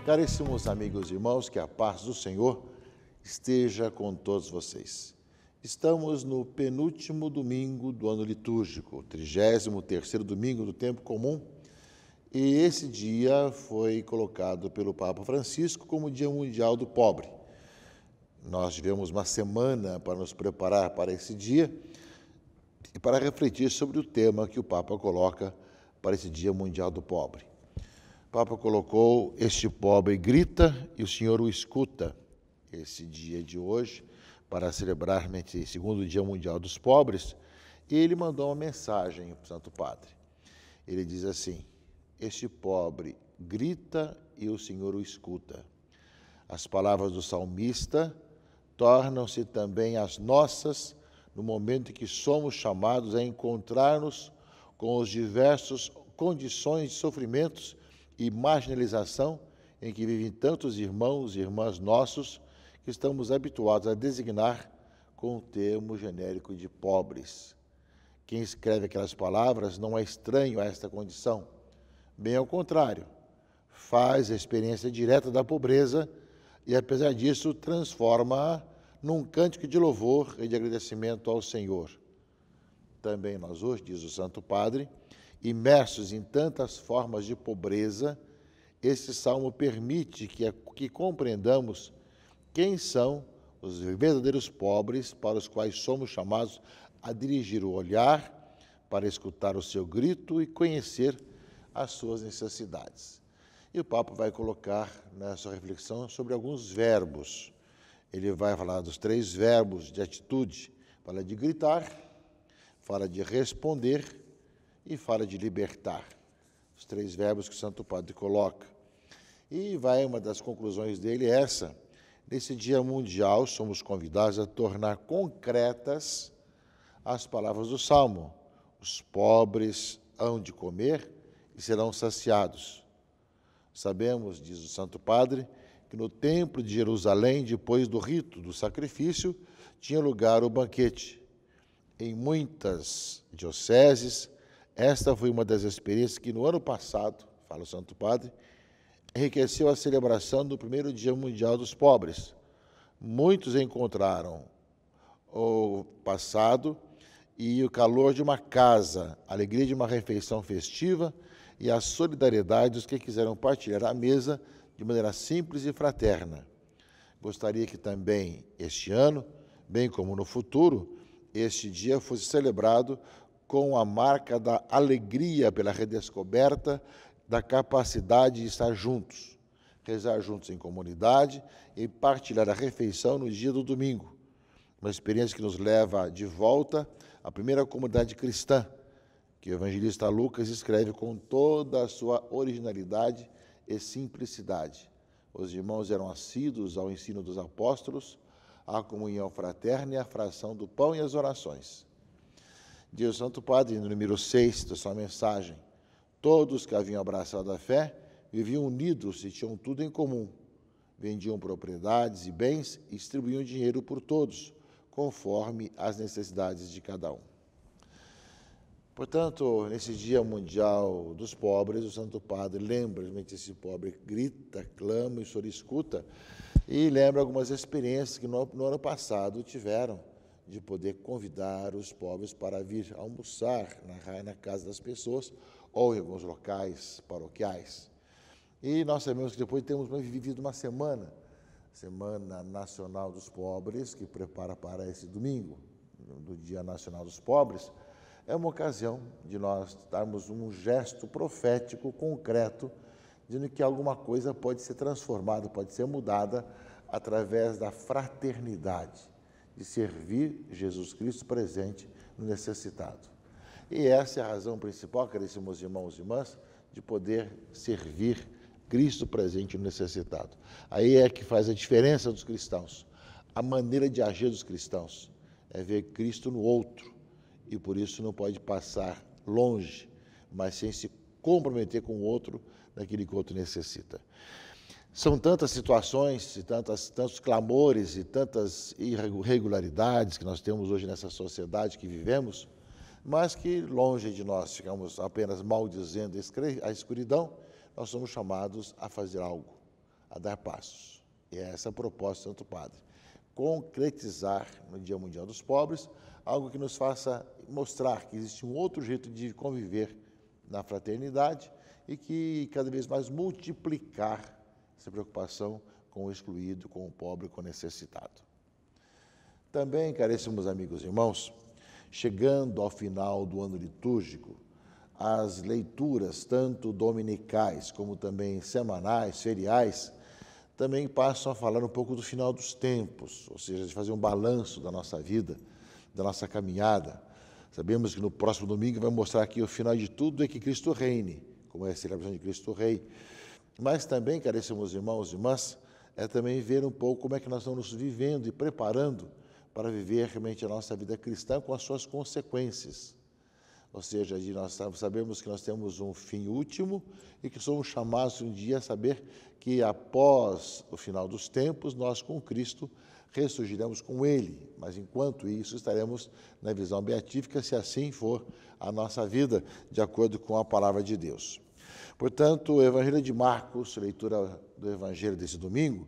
Caríssimos amigos e irmãos, que a paz do Senhor esteja com todos vocês. Estamos no penúltimo domingo do ano litúrgico, 33º domingo do tempo comum, e esse dia foi colocado pelo Papa Francisco como Dia Mundial do Pobre. Nós tivemos uma semana para nos preparar para esse dia e para refletir sobre o tema que o Papa coloca para esse Dia Mundial do Pobre. O Papa colocou: este pobre grita e o Senhor o escuta. Esse dia de hoje, para celebrar esse segundo Dia Mundial dos Pobres, ele mandou uma mensagem para o Santo Padre. Ele diz assim: este pobre grita e o Senhor o escuta. As palavras do salmista tornam-se também as nossas no momento em que somos chamados a encontrar-nos com os diversos condições de sofrimentos e marginalização em que vivem tantos irmãos e irmãs nossos que estamos habituados a designar com o termo genérico de pobres. Quem escreve aquelas palavras não é estranho a esta condição. Bem ao contrário, faz a experiência direta da pobreza e, apesar disso, transforma-a num cântico de louvor e de agradecimento ao Senhor. Também nós hoje, diz o Santo Padre, imersos em tantas formas de pobreza, este salmo permite que compreendamos quem são os verdadeiros pobres para os quais somos chamados a dirigir o olhar, para escutar o seu grito e conhecer as suas necessidades. E o Papa vai colocar nessa reflexão sobre alguns verbos. Ele vai falar dos 3 verbos de atitude. Fala de gritar, fala de responder e fala de libertar. Os 3 verbos que o Santo Padre coloca. E uma das conclusões dele é essa: nesse Dia Mundial somos convidados a tornar concretas as palavras do Salmo. Os pobres hão de comer e serão saciados. Sabemos, diz o Santo Padre, que no Templo de Jerusalém, depois do rito do sacrifício, tinha lugar o banquete. Em muitas dioceses, esta foi uma das experiências que no ano passado, fala o Santo Padre, enriqueceu a celebração do primeiro Dia Mundial dos Pobres. Muitos encontraram o passado e o calor de uma casa, a alegria de uma refeição festiva e a solidariedade dos que quiseram partilhar a mesa de maneira simples e fraterna. Gostaria que também este ano, bem como no futuro, este dia fosse celebrado com a marca da alegria pela redescoberta da capacidade de estar juntos, rezar juntos em comunidade e partilhar a refeição no dia do domingo. Uma experiência que nos leva de volta à primeira comunidade cristã, que o evangelista Lucas escreve com toda a sua originalidade e simplicidade. Os irmãos eram assíduos ao ensino dos apóstolos, à comunhão fraterna e à fração do pão e às orações. Diz o Santo Padre, no número 6 da sua mensagem: todos que haviam abraçado a fé viviam unidos e tinham tudo em comum. Vendiam propriedades e bens e distribuíam dinheiro por todos, conforme as necessidades de cada um. Portanto, nesse Dia Mundial dos Pobres, o Santo Padre lembra que esse pobre grita, clama e o Senhor escuta, e lembra algumas experiências que no ano passado tiveram de poder convidar os pobres para vir almoçar na casa das pessoas ou em alguns locais paroquiais. E nós sabemos que depois temos vivido uma Semana Nacional dos Pobres, que prepara para esse domingo, do Dia Nacional dos Pobres. É uma ocasião de nós darmos um gesto profético, concreto, dizendo que alguma coisa pode ser transformada, pode ser mudada através da fraternidade, de servir Jesus Cristo presente no necessitado. E essa é a razão principal, caríssimos irmãos e irmãs, de poder servir Cristo presente no necessitado. Aí é que faz a diferença dos cristãos. A maneira de agir dos cristãos é ver Cristo no outro, e por isso não pode passar longe, mas sem se comprometer com o outro naquilo que o outro necessita. São tantas situações, e tantos clamores e tantas irregularidades que nós temos hoje nessa sociedade que vivemos, mas que longe de nós ficamos apenas maldizendo a escuridão, nós somos chamados a fazer algo, a dar passos. E é essa a proposta do Santo Padre. Concretizar no Dia Mundial dos Pobres algo que nos faça mostrar que existe um outro jeito de conviver na fraternidade e que cada vez mais multiplicar essa preocupação com o excluído, com o pobre, com o necessitado. Também, caríssimos amigos e irmãos, chegando ao final do ano litúrgico, as leituras, tanto dominicais como também semanais, feriais, também passam a falar um pouco do final dos tempos, ou seja, de fazer um balanço da nossa vida, da nossa caminhada. Sabemos que no próximo domingo vai mostrar que o final de tudo é que Cristo reine, como é a celebração de Cristo Rei. Mas também, caríssimos irmãos e irmãs, é também ver um pouco como é que nós estamos vivendo e preparando para viver realmente a nossa vida cristã com as suas consequências. Ou seja, nós sabemos que nós temos um fim último e que somos chamados um dia a saber que após o final dos tempos, nós com Cristo ressurgiremos com Ele, mas enquanto isso estaremos na visão beatífica, se assim for a nossa vida, de acordo com a palavra de Deus. Portanto, o Evangelho de Marcos, leitura do Evangelho desse domingo,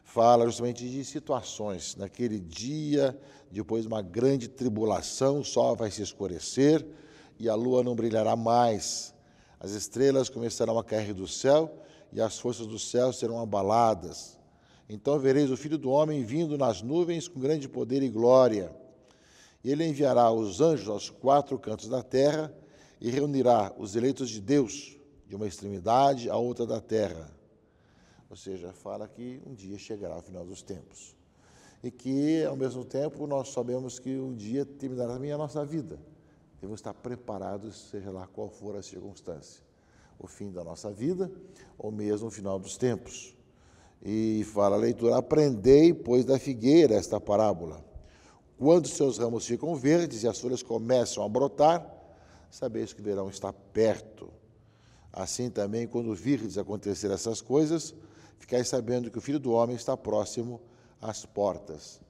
fala justamente de situações. Naquele dia, depois de uma grande tribulação, o sol vai se escurecer e a lua não brilhará mais. As estrelas começarão a cair do céu e as forças do céu serão abaladas. Então vereis o Filho do Homem vindo nas nuvens com grande poder e glória. E ele enviará os anjos aos 4 cantos da terra e reunirá os eleitos de Deus de uma extremidade à outra da terra. Ou seja, fala que um dia chegará ao final dos tempos. E que, ao mesmo tempo, nós sabemos que um dia terminará também a nossa vida. Devemos estar preparados, seja lá qual for a circunstância. O fim da nossa vida ou mesmo o final dos tempos. E fala a leitura: aprendei, pois, da figueira esta parábola. Quando seus ramos ficam verdes e as folhas começam a brotar, sabeis que o verão está perto. Assim também, quando virdes acontecer essas coisas, ficais sabendo que o Filho do Homem está próximo às portas.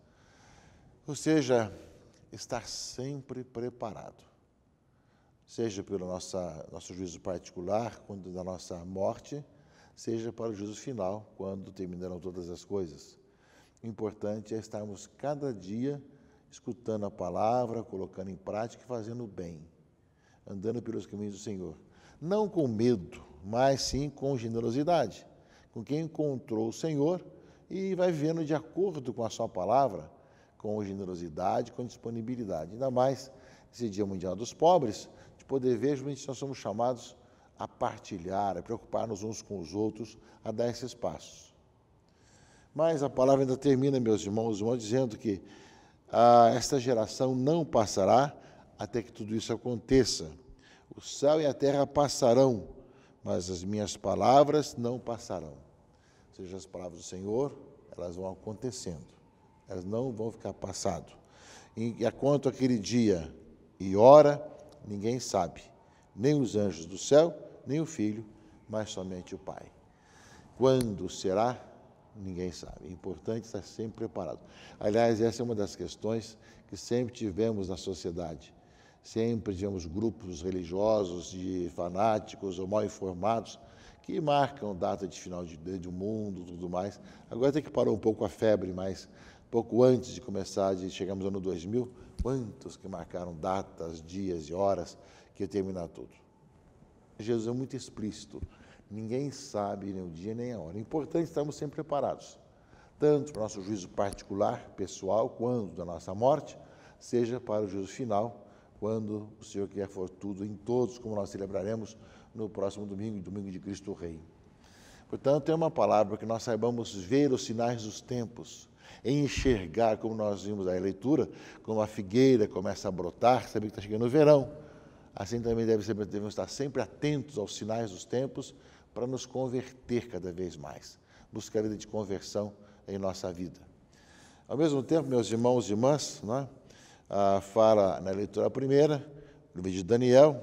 Ou seja, estar sempre preparado, seja pelo nosso juízo particular, quando da nossa morte, seja para o juízo final, quando terminarão todas as coisas. O importante é estarmos cada dia escutando a palavra, colocando em prática e fazendo o bem, andando pelos caminhos do Senhor. Não com medo, mas sim com generosidade, com quem encontrou o Senhor e vai vivendo de acordo com a sua palavra, com generosidade, com disponibilidade. Ainda mais esse Dia Mundial dos Pobres, de poder ver realmente nós somos chamados a partilhar, a preocupar-nos uns com os outros, a dar esses passos. Mas a palavra ainda termina, meus irmãos, dizendo que esta geração não passará até que tudo isso aconteça. O céu e a terra passarão, mas as minhas palavras não passarão. Ou seja, as palavras do Senhor, elas vão acontecendo, elas não vão ficar passado. E quanto àquele dia e hora, ninguém sabe, nem os anjos do céu, nem o Filho, mas somente o Pai. Quando será? Ninguém sabe. É importante estar sempre preparado. Aliás, essa é uma das questões que sempre tivemos na sociedade. Sempre tivemos grupos religiosos, de fanáticos ou mal informados, que marcam data de final do mundo e tudo mais. Agora tem que parar um pouco a febre, mas pouco antes de começar, chegamos no ano 2000, quantos que marcaram datas, dias e horas que ia terminar tudo. Jesus é muito explícito. Ninguém sabe nem o dia nem a hora. É importante estarmos sempre preparados, tanto para o nosso juízo particular, pessoal, quanto da nossa morte, seja para o juízo final, quando o Senhor quer for tudo em todos, como nós celebraremos no próximo domingo, domingo de Cristo Rei. Portanto, é uma palavra que nós saibamos ver os sinais dos tempos, enxergar, como nós vimos na leitura, como a figueira começa a brotar, saber que está chegando o verão. Assim também devemos estar sempre atentos aos sinais dos tempos para nos converter cada vez mais, buscar a vida de conversão em nossa vida. Ao mesmo tempo, meus irmãos e irmãs, fala na leitura primeira, no livro de Daniel,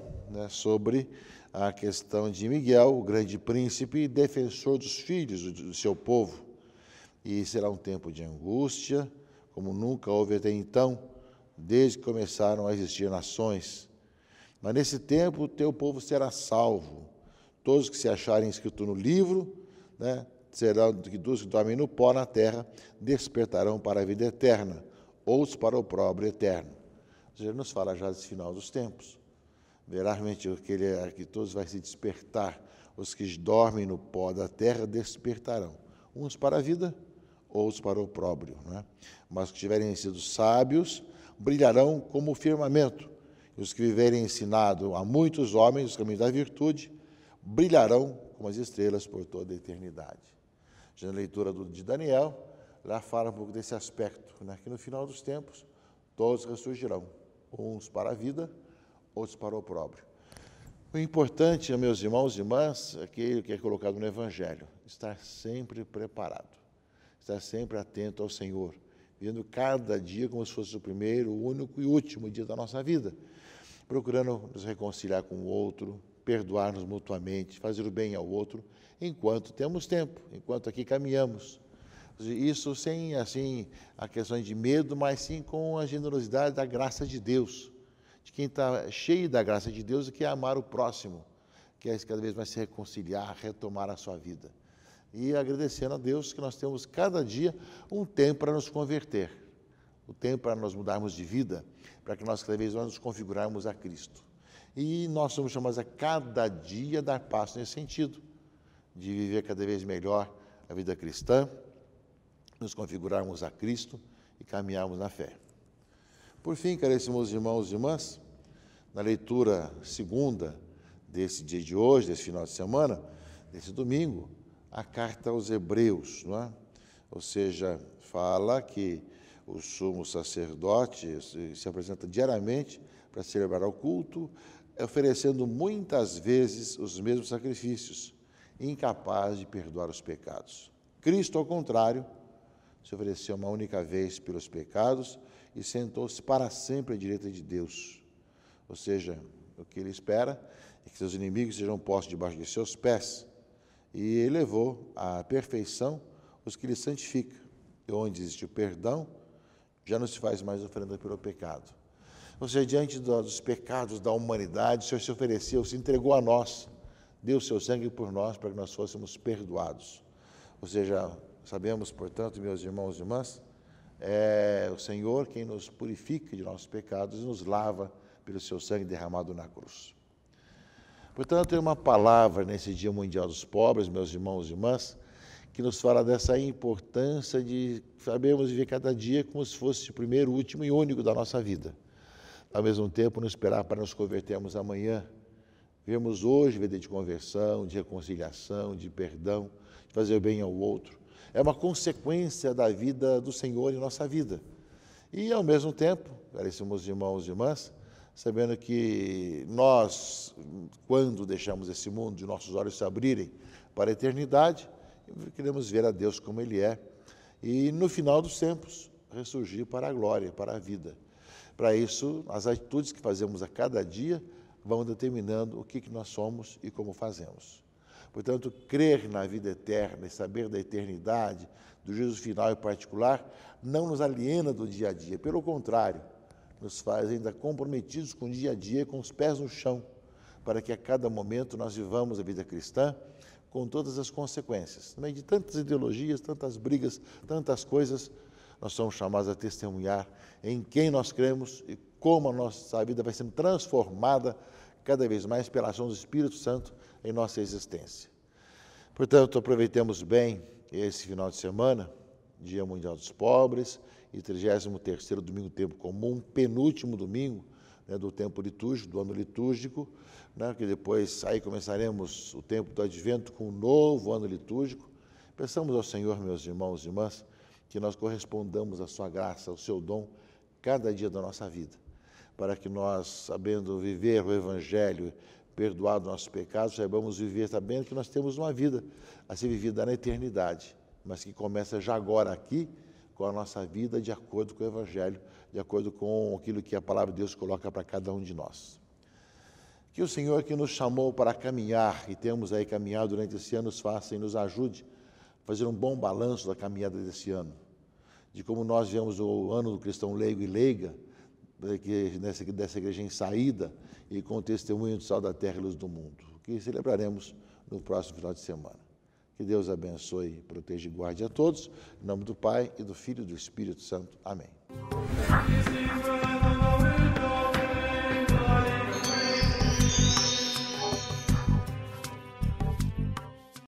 sobre a questão de Miguel, o grande príncipe e defensor dos filhos do seu povo. E será um tempo de angústia, como nunca houve até então, desde que começaram a existir nações. Mas nesse tempo o teu povo será salvo. Todos que se acharem inscritos no livro, serão que dos que dormem no pó na terra despertarão para a vida eterna, outros para o opróbrio eterno. Ou seja, nos fala já desse final dos tempos. Verá realmente que todos vai se despertar. Os que dormem no pó da terra despertarão, uns para a vida, outros para o opróbrio, né? Mas os que tiverem sido sábios brilharão como o firmamento. E os que viverem ensinado a muitos homens os caminhos da virtude brilharão como as estrelas por toda a eternidade. Já na leitura de Daniel, lá fala um pouco desse aspecto, né? Que no final dos tempos todos ressurgirão, uns para a vida, outros para o opróbrio. O importante, meus irmãos e irmãs, é aquilo que é colocado no Evangelho, estar sempre preparado, estar sempre atento ao Senhor, vivendo cada dia como se fosse o primeiro, o único e último dia da nossa vida, procurando nos reconciliar com o outro, perdoar-nos mutuamente, fazer o bem ao outro, enquanto temos tempo, enquanto aqui caminhamos. Isso sem, assim, a questão de medo, mas sim com a generosidade da graça de Deus, de quem está cheio da graça de Deus e quer amar o próximo, quer cada vez mais se reconciliar, retomar a sua vida. E agradecendo a Deus que nós temos cada dia um tempo para nos converter, o tempo para nós mudarmos de vida, para que nós cada vez mais nos configurarmos a Cristo. E nós somos chamados a cada dia dar passo nesse sentido, de viver cada vez melhor a vida cristã, nos configurarmos a Cristo e caminharmos na fé. Por fim, caríssimos irmãos e irmãs, na leitura segunda desse dia de hoje, desse final de semana, desse domingo, a carta aos Hebreus, não é? Ou seja, fala que o sumo sacerdote se apresenta diariamente para celebrar o culto, oferecendo muitas vezes os mesmos sacrifícios, incapaz de perdoar os pecados. Cristo, ao contrário, se ofereceu uma única vez pelos pecados e sentou-se para sempre à direita de Deus. Ou seja, o que ele espera é que seus inimigos sejam postos debaixo de seus pés. E ele levou à perfeição os que ele santifica. E onde existe o perdão, já não se faz mais oferenda pelo pecado. Ou seja, diante dos pecados da humanidade, o Senhor se ofereceu, se entregou a nós, deu o seu sangue por nós para que nós fôssemos perdoados. Ou seja, sabemos, portanto, meus irmãos e irmãs, é o Senhor quem nos purifica de nossos pecados e nos lava pelo seu sangue derramado na cruz. Portanto, tem uma palavra nesse Dia Mundial dos Pobres, meus irmãos e irmãs, que nos fala dessa importância de sabermos viver cada dia como se fosse o primeiro, último e único da nossa vida. Ao mesmo tempo, não esperar para nos convertermos amanhã. Vivemos hoje vida de conversão, de reconciliação, de perdão, de fazer o bem ao outro. É uma consequência da vida do Senhor em nossa vida. E, ao mesmo tempo, caríssimos irmãos e irmãs, sabendo que nós, quando deixamos esse mundo, de nossos olhos se abrirem para a eternidade, queremos ver a Deus como Ele é e, no final dos tempos, ressurgir para a glória, para a vida. Para isso, as atitudes que fazemos a cada dia vão determinando o que nós somos e como fazemos. Portanto, crer na vida eterna e saber da eternidade, do juízo final em particular, não nos aliena do dia a dia. Pelo contrário, nos faz ainda comprometidos com o dia a dia, com os pés no chão, para que a cada momento nós vivamos a vida cristã com todas as consequências. No meio de tantas ideologias, tantas brigas, tantas coisas, nós somos chamados a testemunhar em quem nós cremos e como a nossa vida vai sendo transformada cada vez mais pela ação do Espírito Santo em nossa existência. Portanto, aproveitemos bem esse final de semana, Dia Mundial dos Pobres, e 33º domingo do tempo comum, penúltimo domingo, né, do tempo litúrgico, do ano litúrgico, né, que depois aí começaremos o tempo do Advento com um novo ano litúrgico. Peçamos ao Senhor, meus irmãos e irmãs, que nós correspondamos à sua graça, ao seu dom, cada dia da nossa vida, para que nós, sabendo viver o Evangelho, perdoado nossos pecados, saibamos viver sabendo que nós temos uma vida a ser vivida na eternidade, mas que começa já agora aqui, com a nossa vida de acordo com o Evangelho, de acordo com aquilo que a Palavra de Deus coloca para cada um de nós. Que o Senhor que nos chamou para caminhar, e temos aí caminhado durante esse ano, nos faça e nos ajude a fazer um bom balanço da caminhada desse ano, de como nós vemos o ano do cristão leigo e leiga, dessa igreja em saída, e com o testemunho do sal da terra e luz do mundo, que celebraremos no próximo final de semana. Que Deus abençoe, proteja e guarde a todos. Em nome do Pai, e do Filho e do Espírito Santo. Amém.